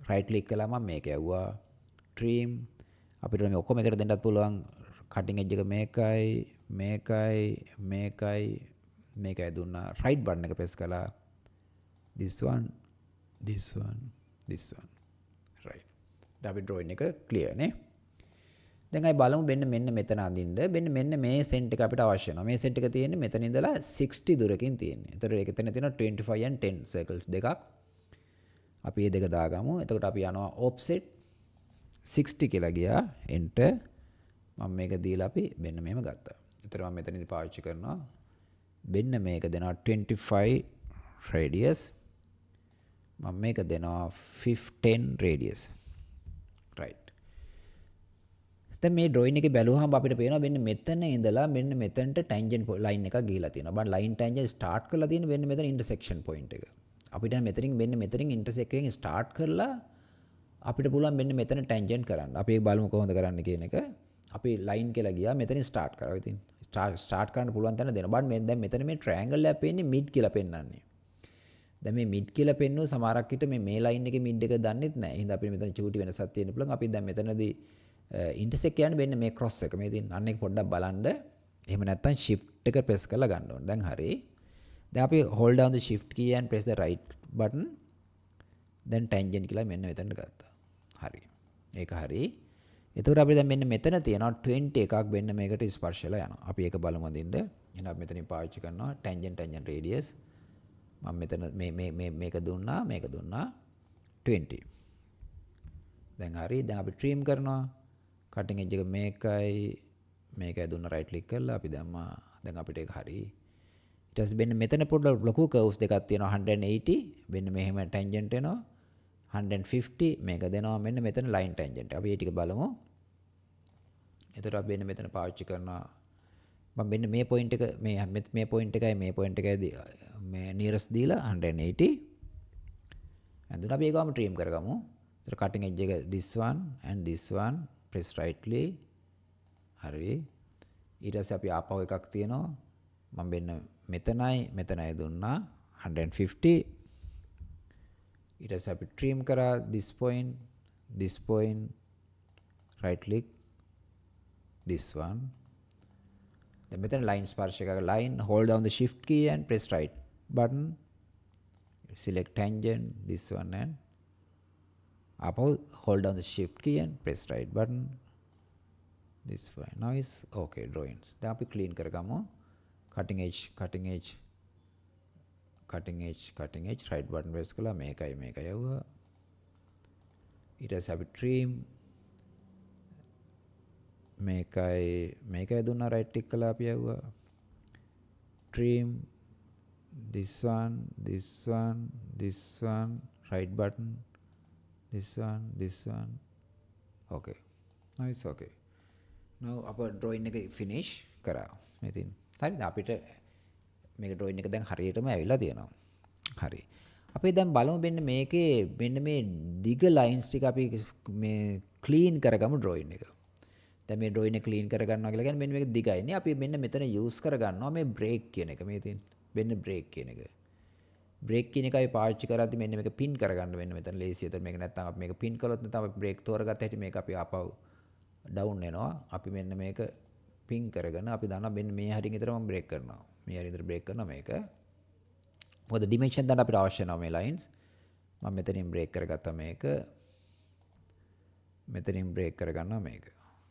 right click කළා මම මේක යවුවා trim අපිට මේ ඔක්කොම එකට දෙන්නත් පුළුවන් cutting edge එක මේකයි දුන්නා right button එක press කළා this one right දැන් අපි drawing එක clear නේ දැන් අපි බලමු මෙන්න මෙතන අඳින්න මෙන්න මේ cent එක අපිට අවශ්‍ය වෙනවා මේ cent එක තියෙන්නේ මෙතන ඉඳලා 60 දුරකින් තියෙන්නේ. ඒතර ඒක එතන තියෙනවා 25 and 10 circles දෙකක්. අපි මේ දෙක දාගමු. එතකොට අපි යනවා offset 60 කියලා ගියා. enter. මම මේක දීලා අපි මෙන්න මෙහෙම ගත්තා. එතකොට මම මෙතනදී පාවිච්චි කරනවා. මෙන්න මේක දෙනවා 25 radius. මම මේක දෙනවා 10 radius. right. දැන් මේ drawing එකේ බැලුවහම අපිට පේනවා මෙන්න මෙතන ඉඳලා මෙන්න මෙතනට tangent line එකක් ගිහිලා තියෙනවා. බලන්න line tangent start කරලා තියෙන මෙන්න මෙතන intersection point එක. අපිට මෙතනින් intersect එකෙන් start කරලා අපිට පුළුවන් මෙන්න මෙතන tangent කරන්න. අපි ඒක බලමු කොහොමද කරන්න කියන එක. අපි line කියලා ගියා මෙතනින් start කරා. ඉතින් start කරන්න පුළුවන් තැන දෙනවා. බලන්න දැන් මෙතන මේ triangle එක පේන්නේ mid කියලා පෙන්වන්නේ. දැන් මේ mid කියලා පෙන්නුව සමහරක් විට මේ line එකේ mid එක දන්නෙත් නැහැ. එහෙනම් අපිට මෙතන චූටි වෙනසක් තියෙන්න පුළුවන්. අපි දැන් මෙතනදී intersect කියන්නේ මෙන්න මේ cross එක. මේ ඉතින් අන්න එක පොඩ්ඩක් බලන්න. එහෙම නැත්නම් shift එක press කරලා ගන්න ඕනේ. දැන් හරි. දැන් අපි hold down the shift key and press the right button. දැන් tangent කියලා මෙන්න මෙතනට ගත්තා. හරි. ඒක හරි. එතකොට අපි දැන් මෙන්න මෙතන තියෙනවා 20 එකක් මෙන්න මේකට ස්පර්ශලා යනවා. අපි ඒක බලමු අදින්න. එහෙනම් අපි මෙතනින් පාවිච්චි කරනවා tangent radius. මම මෙතන මේක දුන්නා 20. දැන් හරි. දැන් අපි trim කරනවා. cutting edge එක මේකයි දුන්න right click කරලා අපි දැම්මා. දැන් අපිට ඒක හරි. ඊට පස්සේ මෙන්න මෙතන පොඩ්ඩක් ලොකු curves දෙකක් තියෙනවා 180 මෙන්න මෙහෙම tangent එනවා 150 මේක දෙනවා මෙන්න මෙතන line tangent. අපි ඒ ටික බලමු. එතකොට අපි මෙතන පාවිච්චි කරනවා මම මෙන්න මේ point එක මේ point එකයි මේ nearest දීලා 180 එඳුන අපි ඒකම trim කරගමු. එතකොට cutting edge එක this one and this one press rightly හරි. ඊට පස්සේ අපි ආපහු එකක් තියෙනවා මම මෙතනයි දුන්නා 150 ඊට පස්සේ අපි trim කරා this point right click this one දැන් මෙතන line ස්පර්ශ එකක line hold down the shift key and press right button select tangent, this one, and up, hold down the shift key and press right button. This one. Now is okay drawings. Then we clean කරගමු. Cutting edge, cutting edge, cutting edge, cutting edge. Right button press කළා මේකයි යවුවා. ඊට පස්සේ අපි trim මේකයි දුන්නා right click කළා අපි යවුවා. Trim this one, this one, this one, right button, this one. Okay. Now it's okay. Now අප drawing එක finish කරා. ඉතින් හරිද අපිට මේක drawing එක දැන් හරියටම ඇවිල්ලා තියෙනවා. හරි. අපි දැන් බලමු මෙන්න මේ දිග lines ටික අපි මේ clean කරගමු drawing එක. දැන් මේ drawing එක clean කරගන්නවා කියලා කියන්නේ මෙන්න මේක දිගයිනේ. අපි මෙන්න මෙතන use කරගන්නවා මේ break කියන එක. මේ තියෙන මෙන්න break කියන එක. break කියන එක අපි පාවිච්චි කරද්දි මෙන්න මේක pin කරගන්න වෙන මෙතන ලේසියි. ඒතර මේක නැත්තම් අපි මේක pin කළොත් නැත්නම් අපි break තෝරගත්ත හැටි මේක අපි ආපහු down වෙනවා. අපි මෙන්න මේක pin කරගෙන අපි දන්නවා මෙන්න මේ හරියට විතර මම break කරනවා. මේ හරියට විතර break කරනවා මේක. මොකද dimension දාන්න අපිට අවශ්‍ය නැහැ මේ lines. මම මෙතනින් break කරගත්තා මේක. මෙතනින් break කරගන්නවා මේක.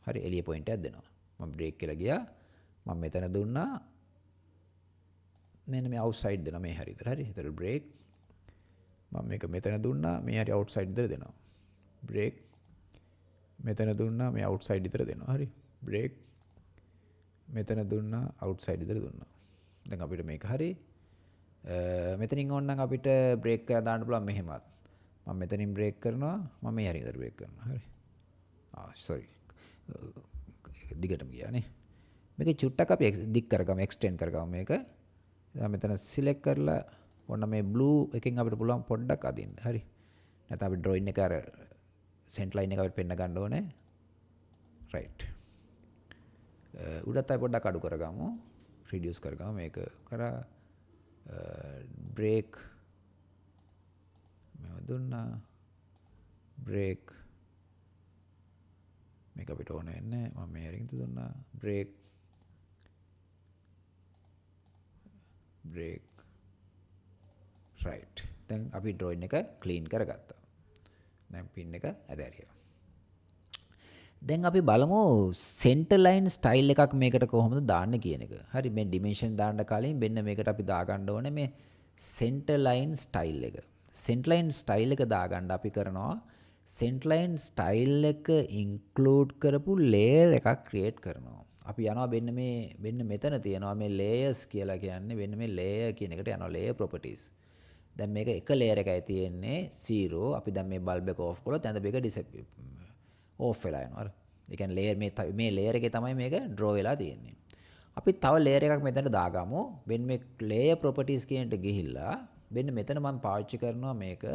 හරි එළිය point එකක් දෙනවා. මම break කියලා ගියා. මම මෙතන දුන්නා. මෙන්න මේ outside දෙනවා මේ හරියට. හරි. ඒතර break. මම මේක මෙතන දුන්නා. මේ හරිය outside විතර දෙනවා. break. මෙතන දුන්නා මේ outside විතර දෙනවා. හරි. break. මෙතන දුන්නා outside විතර දුන්නා. දැන් අපිට මේක හරි. මෙතනින් ඕනනම් අපිට break කරලා දාන්න පුළුවන් මෙහෙමත්. මම මෙතනින් break කරනවා. මම මේ හරිය විතර break කරනවා. හරි. sorry. දිගටම ගියානේ. මේක චුට්ටක් අපි දික් කරගමු extend කරගමු මේක. දැන් මෙතන select කරලා ඔන්න මේ blue එකෙන් අපිට පුළුවන් පොඩ්ඩක් අදින්න. හරි. නැත්නම් අපි drawing එක අර center line එක අපිට පෙන්න ගන්න ඕනේ. right. උඩත් අපි පොඩ්ඩක් අඩු කරගමු. reduce කරගමු මේක කරා break මේව දුන්නා. break මේක අපිට ඕන වෙන්නේ මම මේ හරියට දුන්නා. break right. දැන් අපි drawing එක clean කරගත්තා. දැන් pin එක ඇදහැරියා. දැන් අපි බලමු center line style එකක් මේකට කොහොමද දාන්න කියන එක. හරි මේ dimension දාන්න කලින් මෙන්න මේකට අපි දාගන්න ඕනේ මේ center line style එක. center line style එක දාගන්න අපි කරනවා center line style එක include කරපු layer එකක් create කරනවා. අපි යනවා මෙන්න මෙතන තියෙනවා මේ layers කියලා කියන්නේ මෙන්න මේ layer කියන එකට යනවා layer properties. දැන් මේක එක layer එකයි තියෙන්නේ 0. අපි දැන් මේ bulb එක off කළොත් ඇඳ මේක disappear off වෙලා යනවා. ඒ කියන්නේ layer මේ layer එකේ තමයි මේක draw වෙලා තියෙන්නේ. අපි තව layer එකක් මෙතනට දාගමු. මෙන්න මේ layer properties කියන එකට ගිහිල්ලා මෙන්න මෙතන මම පාවිච්චි කරනවා මේක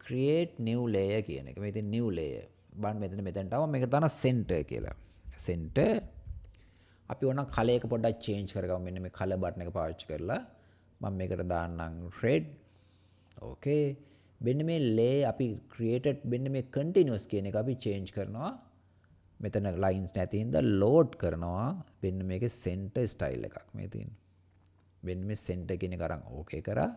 create new layer කියන එක. මේ තියෙන new layer. බලන්න මෙතනට ආවම මේක දාන center කියලා. center අපි ඕන color එක පොඩ්ඩක් change කරගමු. මෙන්න මේ color button එක පාවිච්චි කරලා මම මේකට දාන්නම් red. okay. මෙන්න මේ layer අපි created මෙන්න මේ continuous කියන එක අපි change කරනවා. මෙතන lines නැති හින්දා load කරනවා. මෙන්න මේකේ center style එකක් මේ තියෙන. මෙන්න මේ center කියන එක අරන් okay කරා.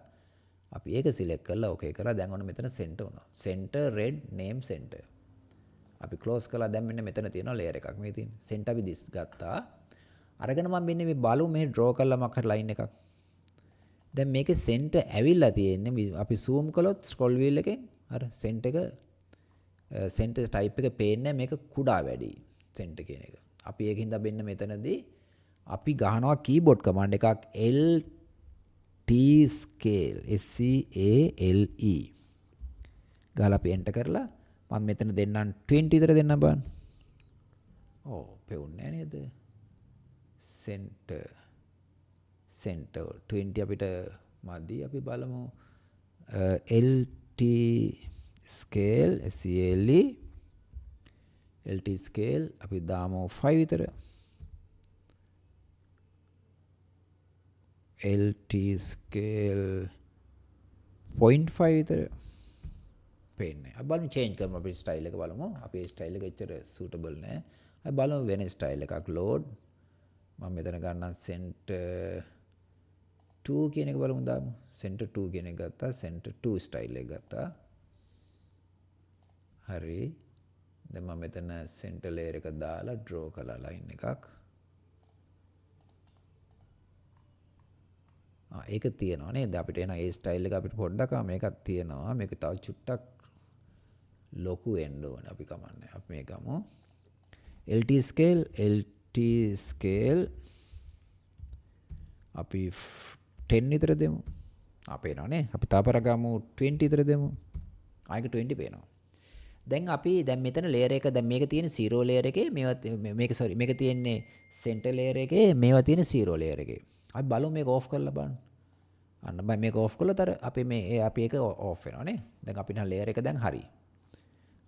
අපි ඒක select කරලා okay කරා. දැන් ඔන්න මෙතන center වුණා. center red name center. අපි close කළා. දැන් මෙන්න මෙතන තියෙනවා layer එකක් මේ තියෙන. center අපි this ගත්තා. අරගෙන මම මෙන්න මේ බලු මේ draw කළා මක් හරි line එකක්. දැන් මේකේ center ඇවිල්ලා තියෙන්නේ අපි zoom කළොත් scroll wheel එකෙන් අර center එක center type එක පේන්නේ මේක කුඩා වැඩි center කියන එක. අපි ඒකින්ද බෙන්න මෙතනදී අපි ගහනවා keyboard command එකක් LT scale SCALE ගහලා අපි enter කරලා මම මෙතන දෙන්නම් 20 විතර දෙන්නම් බලන්න. ඔව් පෙවුන්නේ නේද? center 20 අපිට මදි. අපි බලමු LT scale SCALE LT scale අපි දාමු 5 විතර. LT scale 0.5 විතර පේන්නේ. අපි බලමු change කරමු අපි style එක බලමු. අපේ style එක එච්චර suitable නෑ. අපි බලමු වෙන style එකක් load. මම මෙතන ගන්නම් center 2 කියන එක බලමු දාමු. center 2 කියන එක ගත්තා. center 2 style එක ගත්තා. හරි. දැන් මම මෙතන center layer එක දාලා draw කළා line එකක්. ඒක තියෙනවා නේද? අපිට එන ඒ style එක අපිට පොඩ්ඩක් මේකක් තියෙනවා. මේක තව චුට්ටක් ලොකු වෙන්න ඕනේ. අපි කමන්නේ. අපි මේ ගමු. LT scale අපි 10 විතර දෙමු. පේනවනේ. අපි තාපර ගමු 20 විතර දෙමු. ආයක 20 පේනවා. දැන් මෙතන layer එක දැන් මේක තියෙන 0 layer එකේ මේක තියෙන්නේ center layer එකේ මේවා තියෙන 0 layer එකේ. අපි බලමු මේක off කරලා බලන්න. අන්න බයි මේක off කළොත් අර අපි ඒක off වෙනවනේ. දැන් අපිට layer එක දැන් හරි.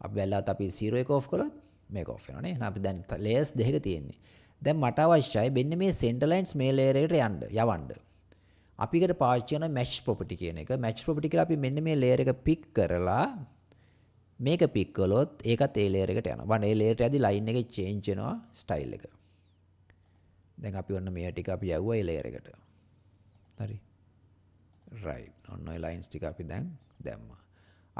අපි බැලුවත් අපි 0 එක off කළොත් මේක off වෙනවනේ. අපි දැන් layers දෙකක තියෙන්නේ. දැන් මට අවශ්‍යයි මෙන්න මේ center lines මේ layer එකට යවන්න. අපි එකට පාවිච්චි කරන match property කියන එක. match property කියලා අපි මෙන්න මේ layer එක pick කරලා මේක pick කළොත් ඒකත් ඒ layer එකට යනවා. බලන්න ඒ layer එකට යද්දි line එකේ change වෙනවා style එක. දැන් අපි ඔන්න මේ ටික අපි යවුවා ඒ layer එකට. හරි. right. ඔන්න ඔය lines ටික අපි දැන් දැම්මා.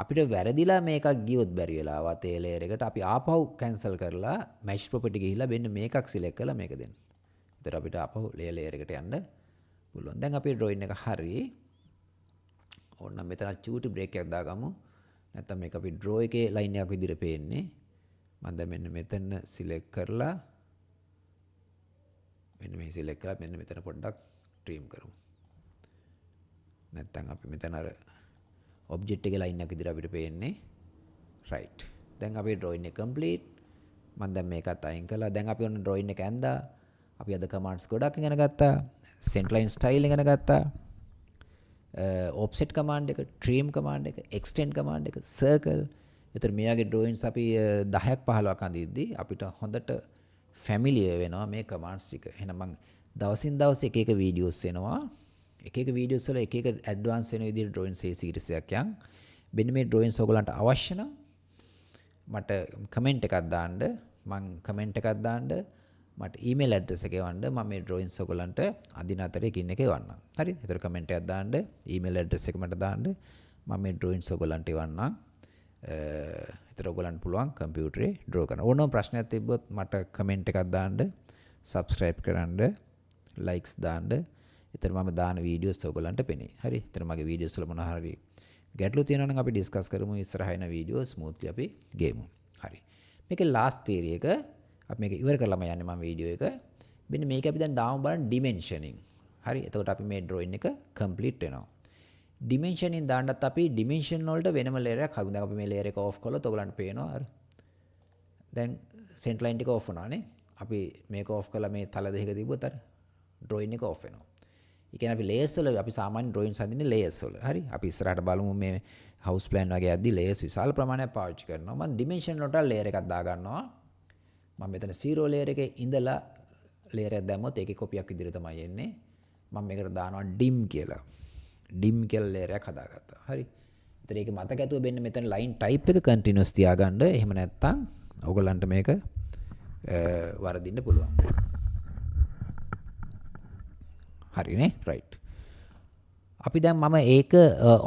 අපිට වැරදිලා මේකක් ගියොත් බැරි වෙලාවත් ඒ layer එකට අපි ආපහු cancel කරලා match property ගිහිල්ලා මෙන්න මේකක් select කරලා මේක දෙන්න. ඒතර අපිට ආපහු layer එකට යන්න පුළුවන්. දැන් අපේ drawing එක හරි. ඕන්න මෙතන චූටි break එකක් දාගමු. නැත්තම් මේක අපි draw එකේ line එකක් විදිහට පේන්නේ. මම දැන් මෙන්න මෙතන select කරලා මෙන්න මේ select කරලා මෙන්න මෙතන පොඩ්ඩක් trim කරමු. නැත්තම් අපි මෙතන අර object එකේ line එකක් විදිහට අපිට පේන්නේ. right. දැන් අපේ drawing එක complete. මම දැන් මේකත් අයින් කළා. දැන් අපි ඔන්න drawing එක ඇඳා. අපි අද commands ගොඩක් ඉගෙන ගත්තා. centerline style ඉගෙන ගත්තා. offset command එක, trim command එක, extend command එක, circle. ඒතර මෙයාගේ drawings අපි 10ක් 15ක් අඳිද්දී අපිට හොඳට familiar වෙනවා මේ commands ටික. එහෙනම් මම දවසින් දවස එක එක videos එනවා. එක එක videos වල එක එක advance වෙන විදිහට drawing series එකක් යන්. මෙන්න මේ drawings ඔයගලන්ට අවශ්‍ය නම් මට comment එකක් දාන්න. මම comment එකක් දාන්න. මට email address එක එවන්න. මම මේ drawings ඔයගලන්ට අදින අතරේ එකින් එක එවන්නම්. හරි? ඒතර comment එකක් දාන්න. email address එක මට දාන්න. මම මේ drawings ඔයගලන්ට එවන්නම්. ඒතර ඔයගලන්ට පුළුවන් කම්පියුටරේ draw කරන්න. ඕනම ප්‍රශ්නයක් තිබ්බොත් මට comment එකක් දාන්න. subscribe කරන්න. likes දාන්න. ඒතර මම දාන videos ඔයගලන්ට පෙනේ. හරි? ඒතර මගේ videos වල මොනවා හරි ගැටලු තියෙනවා නම් අපි discuss කරමු. ඉස්සරහින video smoothly අපි ගෙමු. හරි. මේකේ last theory එක අපි මේක ඉවර කරලාම යන්නේ මම වීඩියෝ එක. මෙන්න මේක අපි දැන් දාමු බලන්න dimensioning. හරි. එතකොට අපි මේ drawing එක complete වෙනවා. dimensioning දාන්නත් අපි dimension වලට වෙනම layer එකක් හදමු. දැන් අපි මේ layer එක off කළොත් ඔයගලන්ට පේනවා අර. දැන් center line ටික off වුණානේ. අපි මේක off කළා මේ තල දෙක තිබ්බොත් අර drawing එක off වෙනවා. ඒ කියන්නේ අපි layers වල අපි සාමාන්‍ය drawings හදින්නේ layers වල. හරි. අපි ඉස්සරහට බලමු මේ house plan වගේ යද්දි layers විශාල ප්‍රමාණයක් පාවිච්චි කරනවා. මම dimension වලට layer එකක් දා ගන්නවා. මම මෙතන 0 layer එකේ ඉඳලා layer එකක් දැම්මොත් ඒකේ කොපියක් විදිහට තමයි එන්නේ. මම මේකට දානවා dim කියලා. dim කියලා layer එකක් හදාගත්තා. හරි. ඒතර ඒක මතක ඇතුව වෙන්න මෙතන line type එක continuous තියාගන්න. එහෙම නැත්නම් ඔයගලන්ට මේක වරදින්න පුළුවන්. හරිනේ? right. අපි දැන් මම ඒක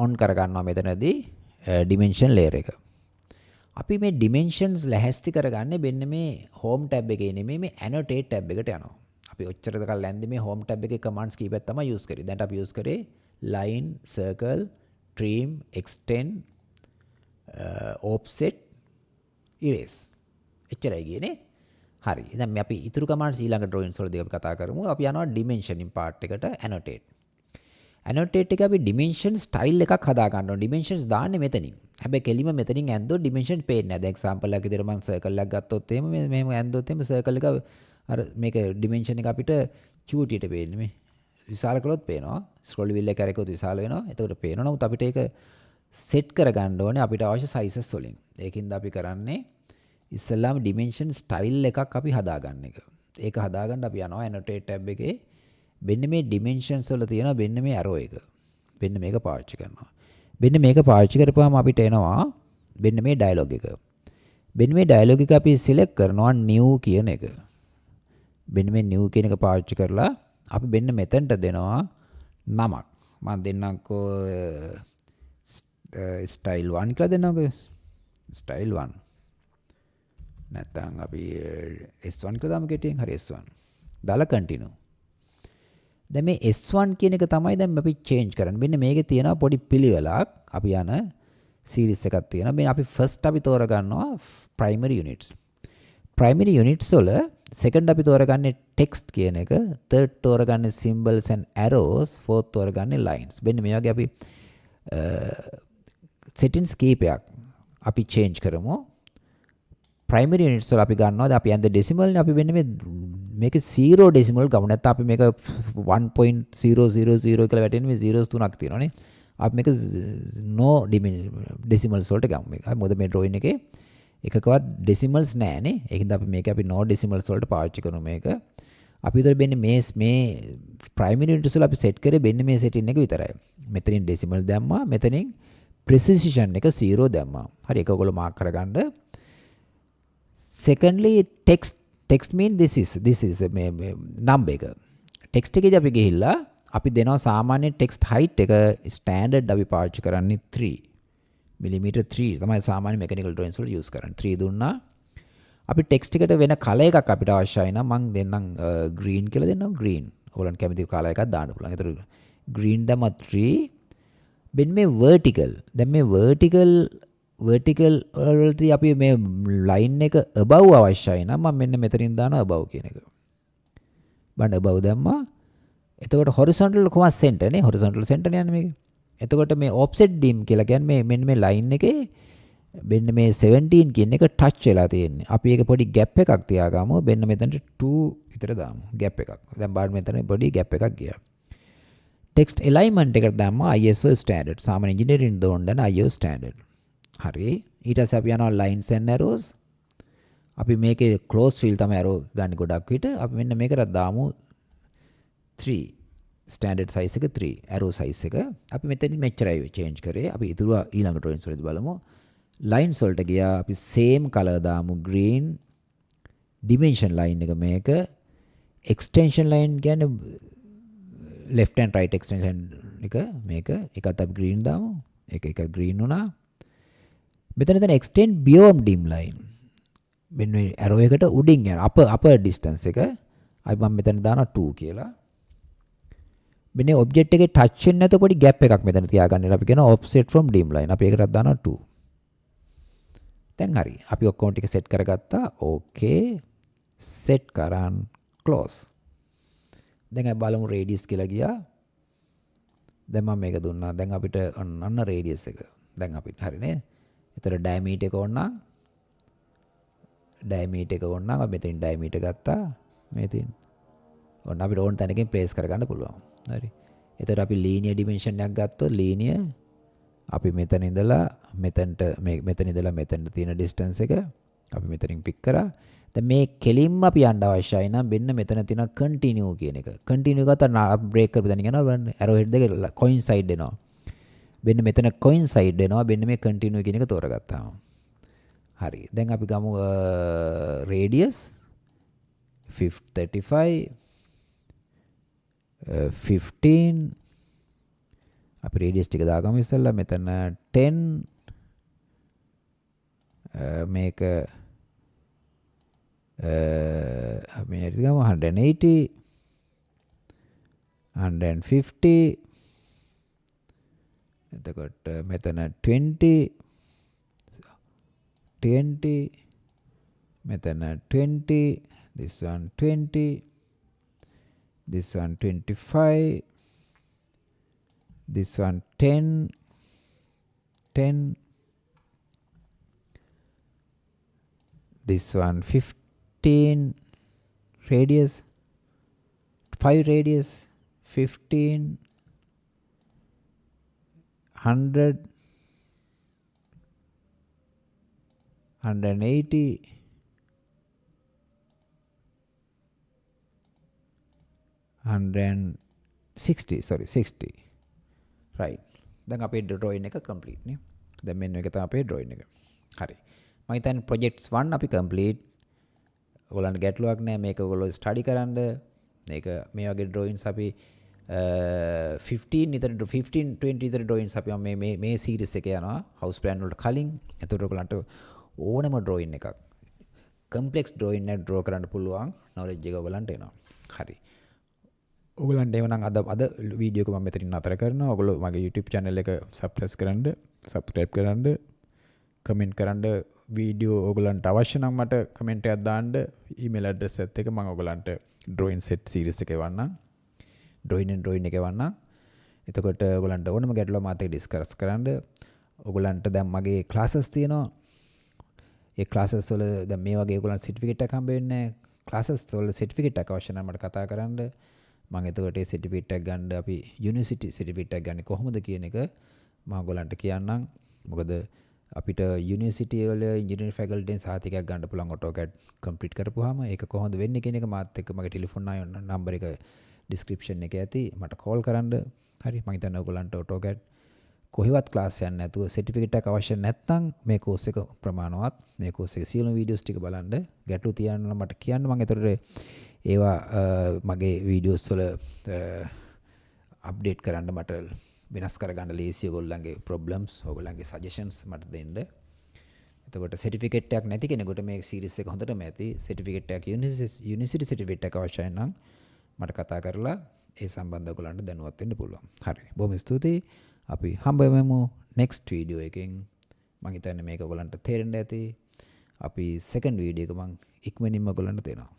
on කරගන්නවා මෙතනදී dimension layer එක. අපි මේ dimensions ලැහැස්ති කරගන්නේ මෙන්න මේ home tab එකේ නෙමෙයි මේ annotate tab එකට යනවා. අපි ඔච්චර දකල් ලැන්දි මේ home tab එකේ commands කීපයක් තමයි use කරේ. දැන් අපි use කරේ line, circle, trim, extend, offset, erase. එච්චරයි ගියනේ. හරි. දැන් මේ අපි ඊතුරු commands ඊළඟ drawings වලදී අපි කතා කරමු. අපි යනවා dimensioning part එකට annotate. annotate එක අපි dimension style එකක් හදා ගන්න ඕනේ. dimensions දාන්නේ මෙතනින්. හැබැයි කෙලිම මෙතනින් ඇන්දොත් dimension පේන්නේ නැහැ. දැන් example එකක් විදිහට මම circle එකක් ගත්තොත් එහෙම මෙහෙම ඇන්දොත් එහෙම circle එක අර මේක dimension එක අපිට චූටියට පේන්නේ මේ. විශාල කළොත් පේනවා. scroll wheel එක කරකවොත් විශාල වෙනවා. එතකොට පේනවා. නමුත් අපිට ඒක set කරගන්න ඕනේ අපිට අවශ්‍ය sizes වලින්. ඒකින්ද අපි කරන්නේ ඉස්සෙල්ලාම dimension style එකක් අපි හදාගන්න එක. ඒක හදාගන්න අපි යනවා annotate tab එකේ. මෙන්න මේ dimensions වල තියෙන මෙන්න මේ arrow එක. මෙන්න මේක පාවිච්චි කරනවා. මෙන්න මේක පාවිච්චි කරපුවාම අපිට එනවා මෙන්න මේ dialog එක. මෙන්න මේ dialog එක අපි select කරනවා new කියන එක. මෙන්න මේ new කියන එක පාවිච්චි කරලා අපි මෙන්න මෙතනට දෙනවා නමක් මම දෙන්නම්කෝ ස්ටයිල් 1 කියලා දෙන්නම්කෝ ස්ටයිල් 1 නැත්නම් අපි S1 කියලා දාමු කෙටියෙන් හරි S1 දාලා කන්ටිනියු දැන් මේ S1 කියන එක තමයි දැන් අපි චේන්ජ් කරන්නේ මෙන්න මේකේ තියෙනවා පොඩි පිළිවෙලක් අපි යන සීරීස් එකක් තියෙනවා මේ අපි ෆස්ට් අපි තෝරගන්නවා ප්‍රයිමරි යුනිට්ස් ප්‍රයිමරි යුනිට්ස් වල සෙකන්ඩ් අපි තෝරගන්නේ ටෙක්ස්ට් කියන එක තර්ඩ් තෝරගන්නේ symbols and arrows ෆෝර්ත් තෝරගන්නේ lines මෙන්න මේ වගේ අපි settings කීපයක් අපි change කරමු primary units වල අපි ගන්නවාද අපි යන්නේ decimal නේ අපි වෙන්නේ මේක 0 decimal ගමු නැත්නම් අපි මේක 1.000 කියලා වැටෙන්නේ මේ zeros තුනක් තියෙනවානේ අපි මේක no decimals වලට ගමු මේක මොකද මේ drawing එකේ එකකවත් decimals නැහැනේ ඒකින්ද අපි මේක අපි no decimals වලට පාවිච්චි කරමු මේක අපි විතර වෙන්නේ මේ primary units වල අපි set කරේ වෙන්නේ මේ setting එක විතරයි මෙතනින් decimal දැම්මා මෙතනින් precision එක 0 දැම්මා හරි ඒක ඔයගොල්ලෝ මාක් කරගන්න secondly text mean this is මේ number එක text එකේදී අපි ගිහිල්ලා අපි දෙනවා සාමාන්‍ය text height එක standard අපි පාවිච්චි කරන්නේ 3 millimeter 3 තමයි සාමාන්‍ය mechanical drawings වල use කරන්නේ 3 දුන්නා අපි text එකට වෙන color එකක් අපිට අවශ්‍යයි නම් මම දෙන්නම් green කියලා දෙන්නම් green ඕගොල්ලන් කැමති color එකක් දාන්න පුළුවන් ඒතර green දැම්ම 3 මෙන්න මේ vertical දැන් මේ vertical වලදී අපි මේ line එක above අවශ්‍යයි නම් මම මෙන්න මෙතනින් දානවා above කියන එක. බලන්න above දැම්මා. එතකොට horizontal කොහොමද center නේ horizontal center යන්නේ මේක. එතකොට මේ offset dim කියලා කියන්නේ මෙන්න මේ line එකේ මෙන්න මේ 17 කියන එක touch වෙලා තියෙන්නේ. අපි ඒක පොඩි gap එකක් තියාගමු. මෙන්න මෙතනට 2 විතර දාමු. gap එකක්. දැන් බලන්න මෙතන පොඩි gap එකක් ගියා. text alignment එකට දැම්මා ISO standard. සාමාන්‍ය engineering දෝන්න ISO standard. හරි ඊට පස්සේ අපි යනවා lines and arrows අපි මේකේ close fill තමයි arrow ගන්න ගොඩක් විට අපි මෙන්න මේකට දාමු 3 standard size එක 3 arrow size එක අපි මෙතනින් මෙච්චරයි change කරේ අපි ඊටු ඊළඟ drawings වලදී බලමු lines වලට ගියා අපි same color දාමු green dimension line එක මේක extension line කියන්නේ left and right extension එක මේක එකත් අපි green දාමු එක green වුණා මෙතන extend beyond dim line මෙන්න මේ arrow එකට උඩින් යන upper distance එක අපි මම මෙතන දානවා 2 කියලා මෙන්න object එකේ touch වෙන්නේ නැත පොඩි gap එකක් මෙතන තියාගන්න අපි කියනවා offset from dim line අපි ඒකටත් දානවා 2 දැන් හරි අපි ඔක්කොම ටික set කරගත්තා okay set කරන් close දැන් අපි බලමු radius කියලා ගියා දැන් මම මේක දුන්නා දැන් අපිට අන්න radius එක දැන් අපිට හරි නේද එතන diameter එක ඕනනම් diameter එක ඕනනම් අපි මෙතනින් diameter ගත්තා මේ තියෙන. ඕන අපිට ඕන තැනකින් place කරගන්න පුළුවන්. හරි. එතකොට අපි linear dimension එකක් ගත්තොත් linear අපි මෙතන ඉඳලා මෙතනට මෙතන ඉඳලා මෙතනට තියෙන distance එක අපි මෙතනින් pick කරා. දැන් මේ කෙලින්ම අපි යන්න අවශ්‍යයි නම් මෙන්න මෙතන තියෙන continue කියන එක. continue ගත්තා break කරපු දැන් යනවා බලන්න arrow head දෙක coincide වෙනවා. මෙන්න මෙතන coincide වෙනවා මෙන්න මේ continue කියන එක තෝරගත්තාම හරි දැන් අපි ගමු radius 35 15 අපි radius ටික දාගමු ඉස්සෙල්ලා මෙතන 10 මේක අපි හරි ගමු 180 150 එතකොට මෙතන 20 මෙතන 20 this one 20 this one 25 this one 10 this one 15 radius 5 radius 15 100 180 160 60 right දැන් අපේ drawing එක complete නේ දැන් මෙන්න එක තමයි අපේ drawing එක හරි මම හිතන්නේ projects 1 අපි complete ඔයගොල්ලන්ට ගැටලුවක් නැහැ මේක ඔයගොල්ලෝ study කරන්න මේක මේ වගේ drawings අපි 15 විතර 15 20 විතර ඩ්‍රොයින්ස් අපි මේ සීරීස් එකේ යනවා හවුස් ප්ලෑන් වලට කලින්. එතකොට ඔයගලන්ට ඕනම ඩ්‍රොයින් එකක් කම්ප්ලෙක්ස් ඩ්‍රොයින් එක ඩ්‍රෝ කරන්න පුළුවන් නොලෙජ් එක ඔයගලන්ට එනවා. හරි. ඔයගලන්ට එවනම් අද වීඩියෝ එක මම මෙතනින් නතර කරනවා. ඔයගොල්ලෝ මගේ YouTube channel එක subscribe කරන්න, කමෙන්ට් කරන්න, වීඩියෝ ඔයගලන්ට අවශ්‍ය නම් මට කමෙන්ට් එකක් දාන්න. ඊමේල් ඇඩ්‍රස් එකත් එක මම ඔයගලන්ට ඩ්‍රොයින් සෙට් සීරීස් එක එවන්නම්. ඩ්‍රොයින් එක එවන්නම්. එතකොට ඔයගලන්ට ඕනම ගැටලුවක් මාත් එක්ක ඩිස්කස් කරන්න. ඔයගලන්ට දැන් මගේ ක්ලාසස් තියෙනවා. ඒ ක්ලාසස් වල දැන් මේ වගේ ඔයගලන්ට සර්ටිෆිකේට් එකක් හම්බ වෙන්නේ නැහැ. ක්ලාසස් වල සර්ටිෆිකේට් එකක් අවශ්‍ය නම් මට කතා කරන්න. මම එතකොට ඒ සර්ටිෆිකේට් එක ගන්න අපි යුනිවර්සිටි සර්ටිෆිකේට් එක ගන්න කොහොමද කියන එක මම ඔයගලන්ට කියන්නම්. මොකද අපිට යුනිවර්සිටි වල ඉංජිනේරින් ෆැකල්ටියෙන් සහතිකයක් ගන්න පුළුවන් AutoCAD කම්ප්ලීට් කරපුවාම ඒක කොහොමද වෙන්නේ කියන එක මාත් එක්ක මගේ ටෙලිෆෝන් නම්බර එක ඩිස්ක්‍රිප්ෂන් එකේ ඇති. මට කෝල් කරන්න. හරි. මම හිතන්නේ ඔයගලන්ට AutoCAD කොහෙවත් ක්ලාස් යන්න නැතුව සර්ටිෆිකේට් එකක් අවශ්‍ය නැත්නම් මේ කෝස් එක ප්‍රමාණවත්. මේ කෝස් එකේ සියලුම වීඩියෝස් ටික බලන්න. ගැටලු තියන්න මට කියන්න. මම එතකොට ඒවා මගේ වීඩියෝස් වල අප්ඩේට් කරන්න මට වෙනස් කරගන්න ලේසි. ඔයගොල්ලන්ගේ ප්‍රොබ්ලම්ස්, ඔයගොල්ලන්ගේ සජෙෂන්ස් මට දෙන්න. එතකොට සර්ටිෆිකේට් එකක් නැති කෙනෙකුට මේ සීරීස් එක හොඳටම ඇති. සර්ටිෆිකේට් එකක් යුනිවර්සිටි සර්ටිෆිකේට් එකක් අවශ්‍යයි නම් මට කතා කරලා ඒ සම්බන්ධව ඔයගොල්ලන්ට දැනුවත් වෙන්න පුළුවන්. හරි. බොහොම ස්තුතියි. අපි හම්බ වෙමු next වීඩියෝ එකෙන්. මම හිතන්නේ මේක ඔයගොල්ලන්ට තේරෙන්න ඇති. අපි second වීඩියෝ එක මම ඉක්මනින්ම ඔයගොල්ලන්ට දෙනවා.